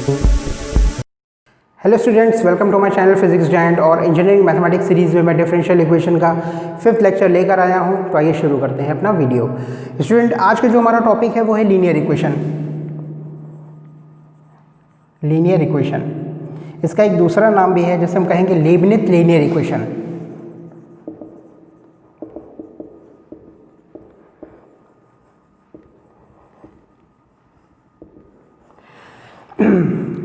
Hello students, welcome to my channel physics giant. और engineering mathematics series में मैं differential equation का 5th lecture लेकर आया हूं। तो आइए शुरू करते हैं अपना वीडियो। स्टूडेंट, आज का जो हमारा टॉपिक है वो है लीनियर इक्वेशन। लीनियर इक्वेशन, इसका एक दूसरा नाम भी है जिसे हम कहेंगे लीबनिज़ लीनियर इक्वेशन।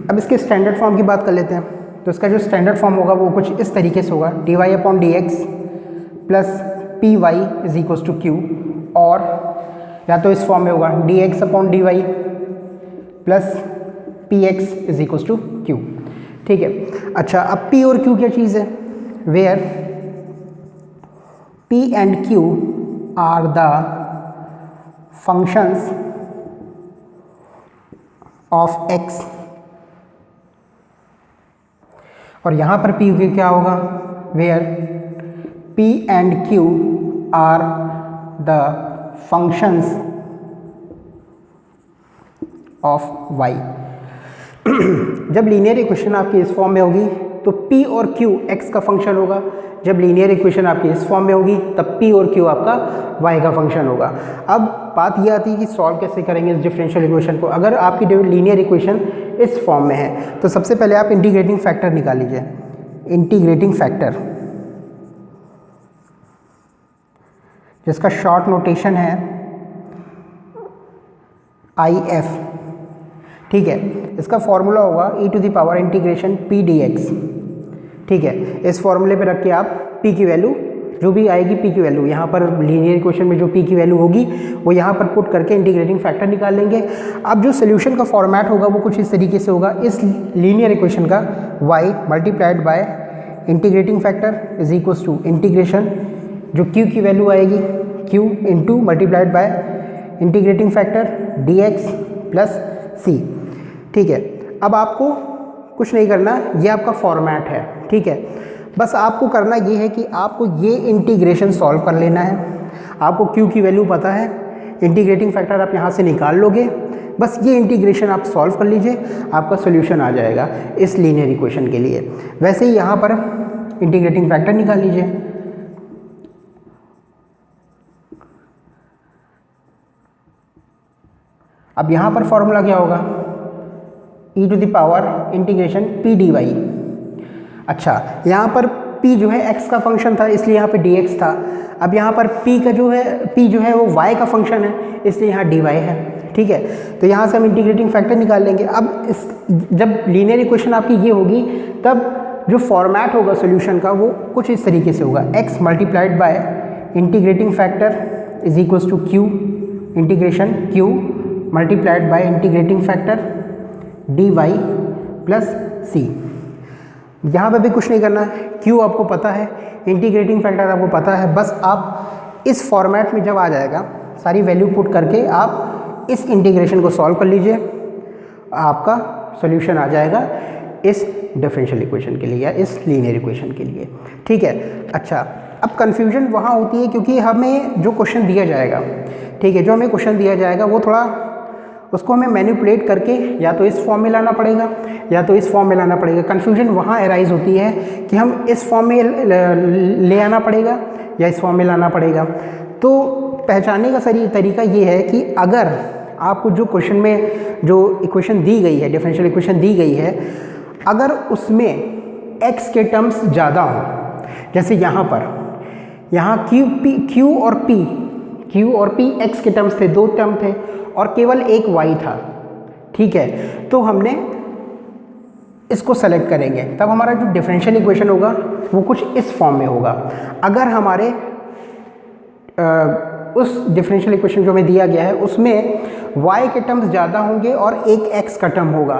अब इसके स्टैंडर्ड फॉर्म की बात कर लेते हैं। तो इसका जो स्टैंडर्ड फॉर्म होगा वो कुछ इस तरीके से होगा, dy/dx plus py is equals to q, और या तो इस फॉर्म में होगा dx/dy plus px is equals to q। ठीक है। अच्छा, अब p और q क्या चीज़ है? Where p and q are the functions of x, और यहाँ पर p q क्या होगा? Where p and q are the functions of y। जब लीनियर इक्वेशन आपकी इस फॉर्म में होगी तो p और q x का फंक्शन होगा। जब लीनियर इक्वेशन आपकी इस फॉर्म में होगी तब p और q आपका y का फंक्शन होगा। अब बात यह आती है कि सॉल्व कैसे करेंगे इस डिफरेंशियल इक्वेशन को। अगर आपकी लीनियर इक्वेशन इस फॉर्म में है तो सबसे पहले आप इंटीग्रेटिंग फैक्टर निकाल लीजिए। इंटीग्रेटिंग फैक्टर जिसका शॉर्ट नोटेशन है IF। ठीक है। इसका फॉर्मूला होगा e⁻ इंटीग्रेशन p dx। ठीक है। इस फॉर्मूले पे रख के आप p की वैल्यू जो भी आएगी, p की वैल्यू यहाँ पर लीनियर इक्वेशन में जो p की वैल्यू होगी वो यहाँ पर पुट करके इंटीग्रेटिंग फैक्टर निकाल लेंगे। अब जो सोल्यूशन का फॉर्मेट होगा वो कुछ इस तरीके से होगा। इस लीनियर इक्वेशन का y multiplied by integrating factor is equals to integration जो q की वैल्यू आएगी q into multiplied by integrating factor dx plus c। ठीक है। अब आपको कुछ नहीं करना, ये आपका फॉर्मेट है। ठीक है। बस आपको करना ये है कि आपको ये इंटीग्रेशन सॉल्व कर लेना है। आपको q की वैल्यू पता है, इंटीग्रेटिंग फैक्टर आप यहाँ से निकाल लोगे। बस ये इंटीग्रेशन आप सॉल्व कर लीजिए, आपका सोल्यूशन आ जाएगा इस लीनियर इक्वेशन के लिए। वैसे ही यहाँ पर इंटीग्रेटिंग फैक्टर निकाल लीजिए। अब यहाँ पर फॉर्मूला क्या होगा? e⁻ integration p dy। अच्छा, यहाँ पर p जो है x का फंक्शन था इसलिए यहाँ पे dx था। अब यहाँ पर p जो है वो y का फंक्शन है इसलिए यहाँ dy है। ठीक है। तो यहाँ से हम इंटीग्रेटिंग फैक्टर निकाल लेंगे। अब जब लीनियर इक्वेशन आपकी ये होगी तब जो फॉर्मेट होगा सोल्यूशन का वो कुछ इस तरीके से होगा, x multiplied by integrating factor is equals to q integration q multiplied by integrating factor dy plus c। यहाँ पे भी कुछ नहीं करना, q आपको पता है, इंटीग्रेटिंग फैक्टर आपको पता है। बस आप इस फॉर्मेट में जब आ जाएगा सारी वैल्यू पुट करके आप इस इंटीग्रेशन को सॉल्व कर लीजिए, आपका सॉल्यूशन आ जाएगा इस डिफरेंशियल इक्वेशन के लिए या इस लीनियर इक्वेशन के लिए। ठीक है। अच्छा, अब कन्फ्यूजन वहाँ होती है क्योंकि हमें जो क्वेश्चन दिया जाएगा, ठीक है, जो हमें क्वेश्चन दिया जाएगा वो थोड़ा उसको हमें मैनिपुलेट करके या तो इस फॉर्म में लाना पड़ेगा या तो इस फॉर्म में लाना पड़ेगा। कन्फ्यूजन वहाँ अराइज होती है कि हम इस फॉर्म में ले आना पड़ेगा या इस फॉर्म में लाना पड़ेगा। तो पहचानने का सही तरीका ये है कि अगर आपको जो क्वेश्चन में जो इक्वेशन दी गई है, डिफरेंशियल इक्वेशन दी गई है, अगर उसमें x के टर्म्स ज़्यादा हों, जैसे यहाँ पर यहाँ q और p x के टर्म्स थे, 2 टर्म थे और केवल एक y था। ठीक है। तो हमने इसको सेलेक्ट करेंगे, तब हमारा जो डिफरेंशियल इक्वेशन होगा वो कुछ इस फॉर्म में होगा। अगर हमारे उस डिफरेंशियल इक्वेशन जो हमें दिया गया है उसमें y के टर्म्स ज़्यादा होंगे और एक x का टर्म होगा,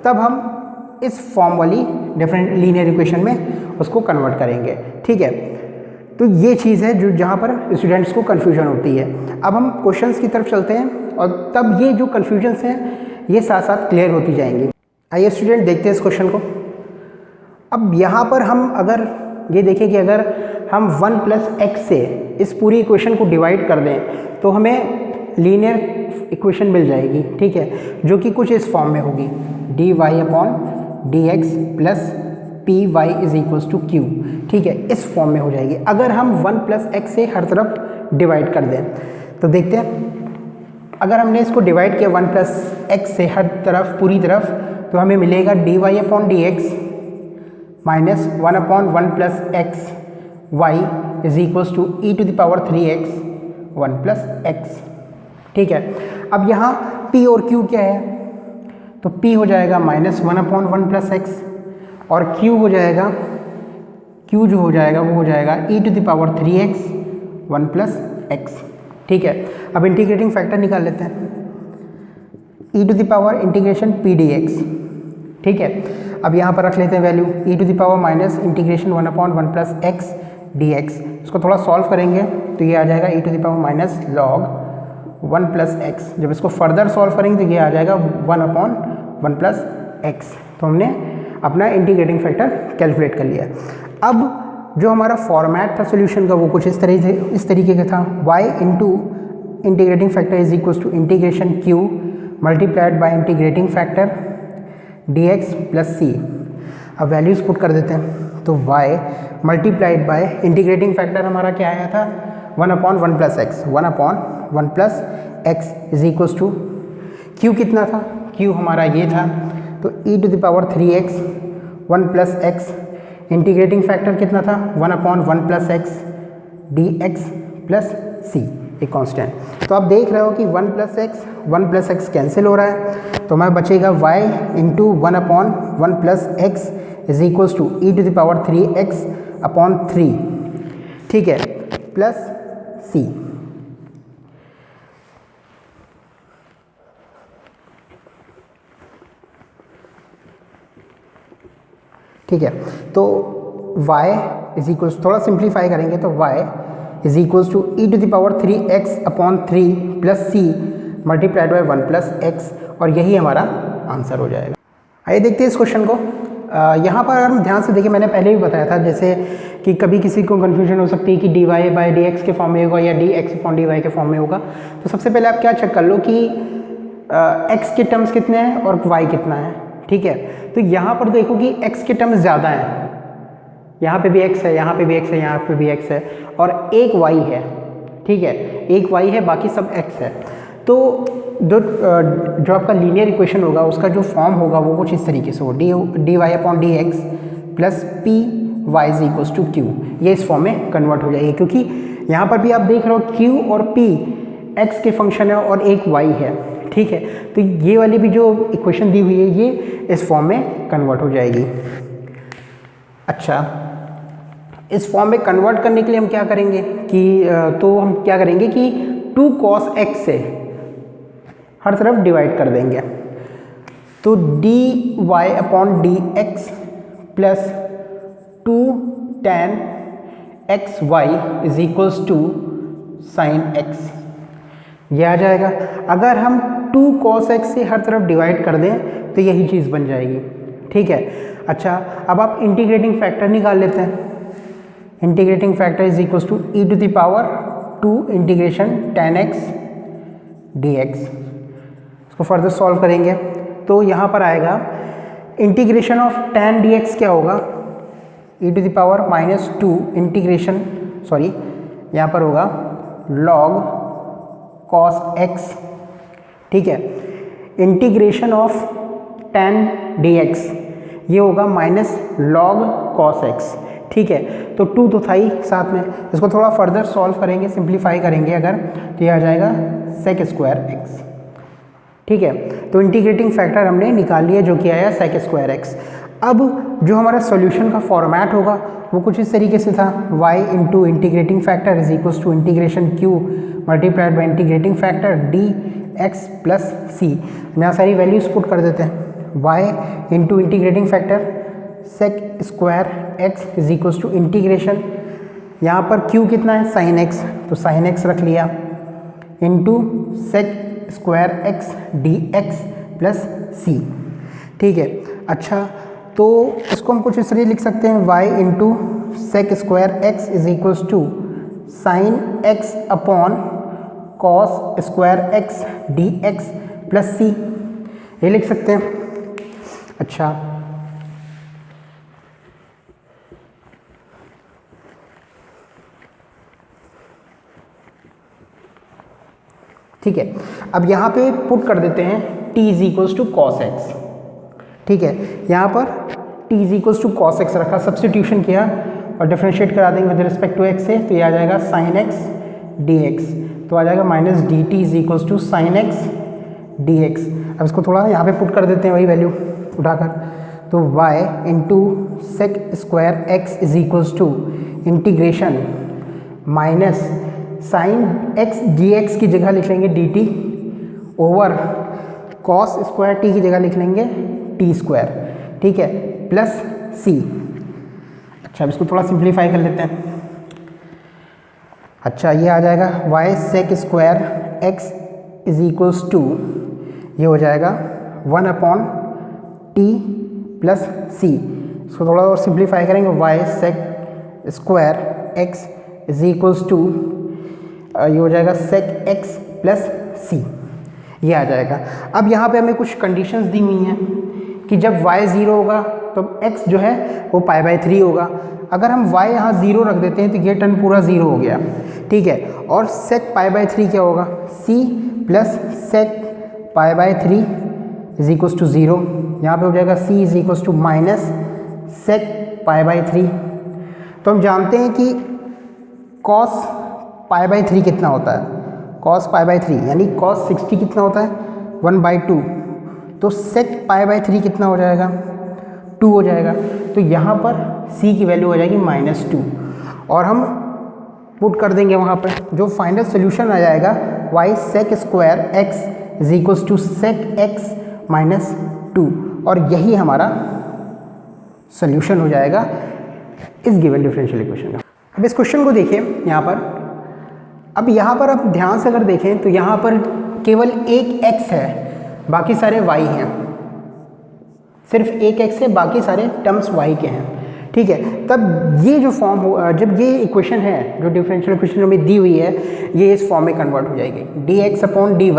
तब हम इस फॉर्म वाली डिफरेंट लीनियर इक्वेशन में उसको कन्वर्ट करेंगे। ठीक है। तो ये चीज़ है जो जहाँ पर स्टूडेंट्स को कन्फ्यूजन होती है। अब हम क्वेश्चंस की तरफ चलते हैं और तब ये जो कन्फ्यूजन्स हैं ये साथ साथ क्लियर होती जाएंगी। आइए स्टूडेंट देखते हैं इस क्वेश्चन को। अब यहाँ पर हम अगर ये देखें कि अगर हम 1 + x से इस पूरी इक्वेशन को डिवाइड कर दें तो हमें लीनियर इक्वेशन मिल जाएगी, ठीक है, जो कि कुछ इस फॉर्म में होगी, dy upon dx plus p y is equals to q, ठीक है, इस फॉर्म में हो जाएगी अगर हम 1 प्लस एक्स से हर तरफ डिवाइड कर दें। तो देखते हैं, अगर हमने इसको डिवाइड किया 1 प्लस एक्स से हर तरफ, पूरी तरफ, तो हमें मिलेगा dy upon d x minus 1 upon 1 plus x y is equals to e to the power 3x 1 plus x, ठीक है। अब यहाँ p और q क्या है, तो p हो जाएगा माइनस 1 अपॉन 1 प्लस एक्स और q हो जाएगा, q जो हो जाएगा वो हो जाएगा e to the power 3x 1 plus x, ठीक है। अब इंटीग्रेटिंग फैक्टर निकाल लेते हैं, e to the power integration p dx, ठीक है। अब यहाँ पर रख लेते हैं value e to the power minus integration 1 upon 1 plus x dx। इसको थोड़ा सॉल्व करेंगे तो ये आ जाएगा e to the power minus log 1 plus x. जब इसको फर्दर सॉल्व करेंगे तो ये आ जाएगा 1 अपॉन 1 प्लस एक्स। तो हमने अपना इंटीग्रेटिंग फैक्टर कैलकुलेट कर लिया। अब जो हमारा फॉर्मेट था सोल्यूशन का वो कुछ इस तरीके का था, y into integrating factor is equals to integration q multiplied by integrating factor dx plus c। अब वैल्यूज पुट कर देते हैं, तो y multiplied by integrating factor हमारा क्या आया था 1 upon 1 plus x, 1 upon 1 plus x is equals to q कितना था, q हमारा ये था, तो e to the power 3x 1 plus x, integrating factor कितना था 1 upon 1 plus x dx plus c, एक कांस्टेंट। तो आप देख रहे हो कि 1 प्लस एक्स कैंसिल हो रहा है, तो मैं बचेगा y into 1 upon 1 plus x is equals to e to the power 3x upon 3, ठीक है, प्लस c। ठीक है, तो y इज इक्वल्स, थोड़ा सिंप्लीफाई करेंगे तो y is equals to e to the power 3x upon 3 plus c multiplied by 1 plus x, और यही हमारा आंसर हो जाएगा। आइए देखते हैं इस क्वेश्चन को। यहाँ पर अगर हम ध्यान से देखें, मैंने पहले भी बताया था जैसे कि कभी किसी को कन्फ्यूजन हो सकती है कि dy बाई डी एक्स के फॉर्म में होगा या dx अपॉन dy के फॉर्म में होगा। तो सबसे पहले आप क्या चेक कर लो कि x के टर्म्स कितने हैं और y कितना है, ठीक है। तो यहाँ पर देखो कि x के टर्म्स ज़्यादा हैं, यहाँ पे भी x है, यहाँ पे भी x है, यहाँ पे भी x है, और एक y है, ठीक है, एक y है, बाकी सब x है। तो जो आपका लीनियर इक्वेशन होगा उसका जो फॉर्म होगा वो कुछ इस तरीके से हो, dy upon d x plus p y is equals to q, ये इस फॉर्म में कन्वर्ट हो जाएगी, क्योंकि यहाँ पर भी आप देख रहे हो q और p x के फंक्शन है और एक y है, ठीक है। तो ये वाली भी जो इक्वेशन दी हुई है ये इस फॉर्म में कन्वर्ट हो जाएगी। अच्छा, इस फॉर्म में कन्वर्ट करने के लिए हम क्या करेंगे कि तो हम क्या करेंगे कि 2 cos x से हर तरफ डिवाइड कर देंगे, तो dy upon d x plus 2 tan x y is equals to sine x, ये आ जाएगा। अगर हम 2 cos x से हर तरफ डिवाइड कर दें तो यही चीज़ बन जाएगी, ठीक है। अच्छा, अब आप इंटीग्रेटिंग फैक्टर निकाल लेते हैं। Integrating factor is equals to e to the power 2 integration tan x dx। इसको फर्दर सॉल्व करेंगे तो यहाँ पर आएगा इंटीग्रेशन ऑफ tan dx क्या होगा, e to the power minus 2 integration, sorry यहाँ पर होगा log cos x, ठीक है, इंटीग्रेशन ऑफ tan dx ये होगा माइनस log cos x, ठीक है। तो 2 तो था ही साथ में, इसको थोड़ा फर्दर सॉल्व करेंगे, सिंप्लीफाई करेंगे अगर, तो ये आ जाएगा sec स्क्वायर x, ठीक है। तो इंटीग्रेटिंग फैक्टर हमने निकाल लिया जो कि आया sec स्क्वायर x। अब जो हमारा सॉल्यूशन का फॉर्मेट होगा वो कुछ इस तरीके से था, y into integrating factor is equals to integration q multiplied by integrating factor dx plus c। यहाँ सारी वैल्यूज पुट कर देते हैं, y into integrating factor sec square x is equals to integration, यहाँ पर q कितना है sin x, तो sin x रख लिया, into sec square x dx plus c, ठीक है। अच्छा, तो इसको हम कुछ इस तरह लिख सकते हैं, y into sec square x is equals to sine x upon cos square x d x plus c, ये लिख सकते हैं। अच्छा, ठीक है, अब यहाँ पे पुट कर देते हैं t is equals to cos x. ठीक है, यहाँ पर t is equals to cos x रखा, सब्सटीट्यूशन किया और डिफरेंशिएट करा देंगे विद रिस्पेक्ट टू एक्स से, तो ये आ जाएगा साइन एक्स डी एक्स, तो आ जाएगा minus d t is equals to sine x d x. अब इसको थोड़ा यहाँ पे पुट कर देते हैं वही वैल्यू उठाकर, तो y into sec square x is equals to integration minus sine x d x की जगह लिख लेंगे d t over cos square t की जगह लिख लेंगे टी स्क्वायर। ठीक है, प्लस सी। अच्छा, अब इसको थोड़ा सिंप्लीफाई कर लेते हैं। अच्छा, ये आ जाएगा y sec square x is equals to, ये हो जाएगा 1 अपॉन टी प्लस सी। इसको थोड़ा और सिंप्लीफाई करेंगे, y sec square x is equals to, ये हो जाएगा सेक x प्लस सी, ये आ जाएगा। अब यहाँ पे हमें कुछ कंडीशंस दी हुई हैं कि जब y 0 होगा तो x जो है वो π/3 होगा। अगर हम y यहाँ 0 रख देते हैं तो ये टर्म पूरा 0 हो गया। ठीक है, और सेक π/3 क्या होगा, c plus sec π/3 is equals to 0। यहाँ पे हो जाएगा c is equals to minus sec π/3। तो हम जानते हैं कि cos π/3 कितना होता है, cos π/3 यानी cos 60 कितना होता है 1/2, तो sec π/3 कितना हो जाएगा 2 हो जाएगा। तो यहाँ पर c की वैल्यू हो जाएगी -2 और हम पुट कर देंगे वहाँ पर, जो फाइनल सोल्यूशन आ जाएगा y sec square x is equals to sec x -2, और यही हमारा सोल्यूशन हो जाएगा इस गिवन डिफरेंशियल इक्वेशन का। अब इस क्वेश्चन को देखिए यहाँ पर, अब यहाँ पर आप ध्यान से अगर देखें तो यहाँ पर केवल एक x है, बाकी सारे y हैं, सिर्फ एक x है, बाकी सारे टर्म्स y के हैं। ठीक है, तब ये जो फॉर्म हो, जब ये इक्वेशन है जो डिफरेंशियल इक्वेशन में दी हुई है, ये इस फॉर्म में कन्वर्ट हो जाएगी, dx upon dy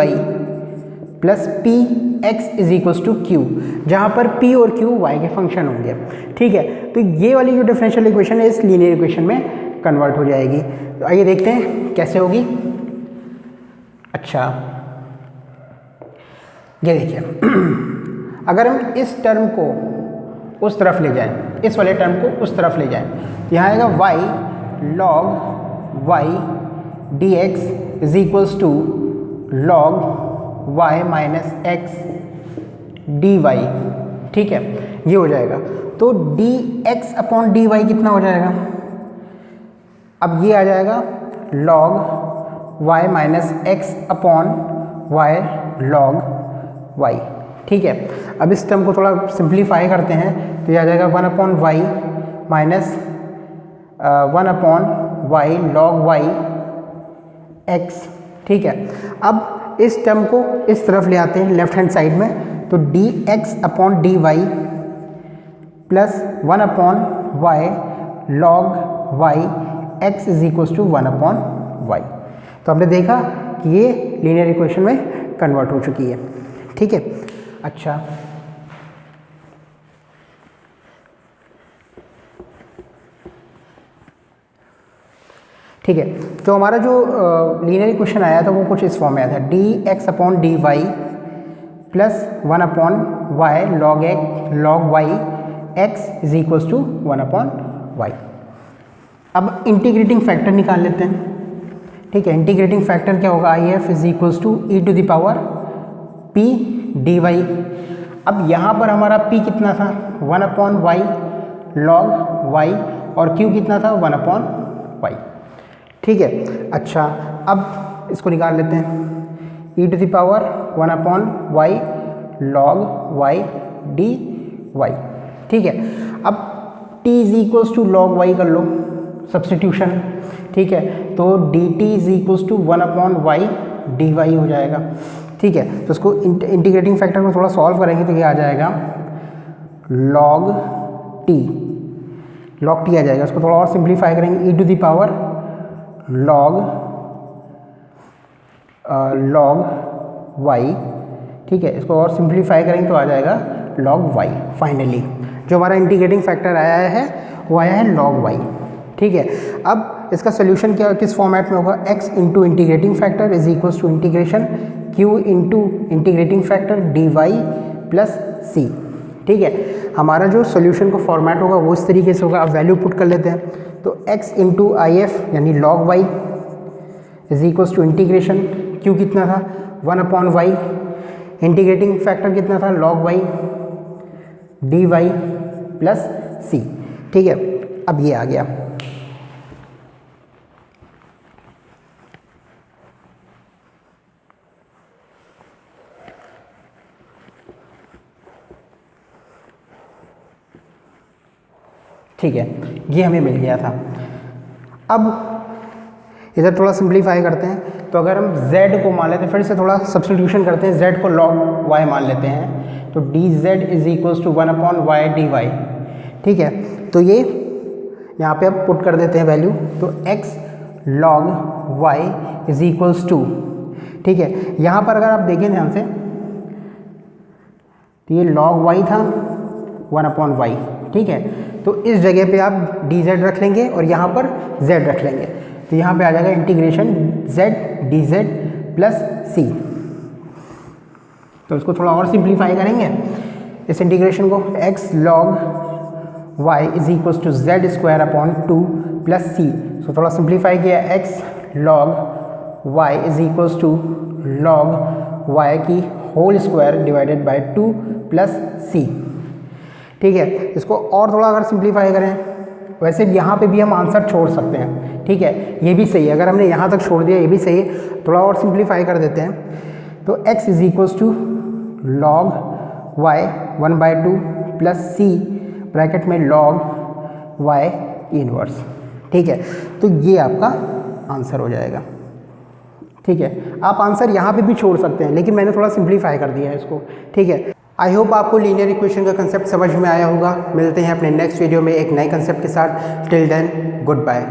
plus p x is equals to q, जहाँ पर p और q y के फंक्शन होंगे। ठीक है, तो ये वाली जो डिफरेंशियल इक्वेशन है इस लीनियर इक्वेशन में कन्वर्ट हो जाएगी। तो आइए देखते हैं कैसे होगी। अच्छा, ये देखिए, अगर हम इस टर्म को उस तरफ ले जाएं, इस वाले टर्म को उस तरफ ले जाएं, यहाँ आएगा y log y dx is equals to log y minus x dy। ठीक है, ये हो जाएगा, तो dx अपॉन dy कितना हो जाएगा, अब ये आ जाएगा log y minus x upon y log y। ठीक है, अब इस टर्म को थोड़ा सिंप्लीफाई करते हैं तो ये आ जाएगा 1 upon y minus 1 upon y log y x. ठीक है, अब इस टर्म को इस तरफ ले आते हैं लेफ्ट हैंड साइड में, तो d x upon d y plus 1 upon y log y x is equals to 1 upon y. तो हमने देखा कि ये लीनियर इक्वेशन में कन्वर्ट हो चुकी है। ठीक है, अच्छा, ठीक है, तो हमारा जो लीनियर इक्वेशन आया था वो कुछ इस फॉर्म में आया था, d x upon d y plus 1 upon y log y x is equals to 1 upon y. अब इंटीग्रेटिंग फैक्टर निकाल लेते हैं। ठीक है, इंटीग्रेटिंग फैक्टर क्या होगा, I F is equals to e to the power p d y. अब यहाँ पर हमारा p कितना था 1 अपॉन वाई लॉग वाई और q कितना था 1 अपॉन वाई। ठीक है, अच्छा, अब इसको निकाल लेते हैं, e to the power 1 upon y log y d y. ठीक है, अब t is equals to log y कर लो, सब्सटीट्यूशन। ठीक है, तो d t is equals to 1 upon y d y हो जाएगा। ठीक है, तो इसको इंटीग्रेटिंग फैक्टर को थोड़ा सॉल्व करेंगे तो ये आ जाएगा log t आ जाएगा। इसको थोड़ा और सिंप्लीफाई करेंगे, e to the power log log y, ठीक है। इसको और सिंप्लीफाई करेंगे तो आ जाएगा log y। फाइनली जो हमारा इंटीग्रेटिंग फैक्टर आया है वो आया है log y, ठीक है। अब इसका सोल्यूशन क्या किस फॉर्मेट में होगा, x into integrating factor is equals to integration q into integrating factor dy plus c, ठीक है। हमारा जो सोल्यूशन का फॉर्मेट होगा वो इस तरीके से होगा। अब वैल्यू पुट कर लेते हैं, तो x इंटू आई एफ यानी log y is equals to integration q कितना था 1/y, इंटीग्रेटिंग फैक्टर कितना था log y dy plus c, ठीक है। अब ये आ गया, ठीक है, ये हमें मिल गया था। अब इधर थोड़ा सिंप्लीफाई करते हैं, तो अगर हम z को मान लेते हैं, फिर से थोड़ा सब्स्टिट्यूशन करते हैं, z को log y मान लेते हैं, तो dz is equals to 1/y dy, ठीक है। तो ये यहाँ पे अब पुट कर देते हैं वैल्यू, तो x log y is equals to, ठीक है। यहाँ पर अगर आप देखें ध्यान से, तो ये log y था 1/y, ठीक है। तो इस जगह पे आप dz रख लेंगे और यहाँ पर z रख लेंगे, तो यहाँ पे आ जाएगा integration z dz plus c। तो इसको थोड़ा और सिंप्लीफाई करेंगे इस इंटीग्रेशन को, x log y is equals to z square upon 2 plus c। तो थोड़ा सिंप्लीफाई किया, x log y is equals to log y की whole square divided by 2 plus c, ठीक है। इसको और थोड़ा अगर सिंप्लीफाई करें, वैसे यहाँ पे भी हम आंसर छोड़ सकते हैं, ठीक है, ये भी सही है। अगर हमने यहाँ तक छोड़ दिया ये भी सही है, थोड़ा और सिंप्लीफाई कर देते हैं, तो x is equals to log y 1/2 plus c bracket में log y इनवर्स, ठीक है। तो ये आपका आंसर हो जाएगा, ठीक है। आप आंसर यहाँ पे भी छोड़ सकते हैं, लेकिन मैंने थोड़ा सिंप्लीफाई कर दिया है इसको, ठीक है। आई होप आपको लीनियर इक्वेशन का कंसेप्ट समझ में आया होगा। मिलते हैं अपने नेक्स्ट वीडियो में एक नए कंसेप्ट के साथ। Till then good bye.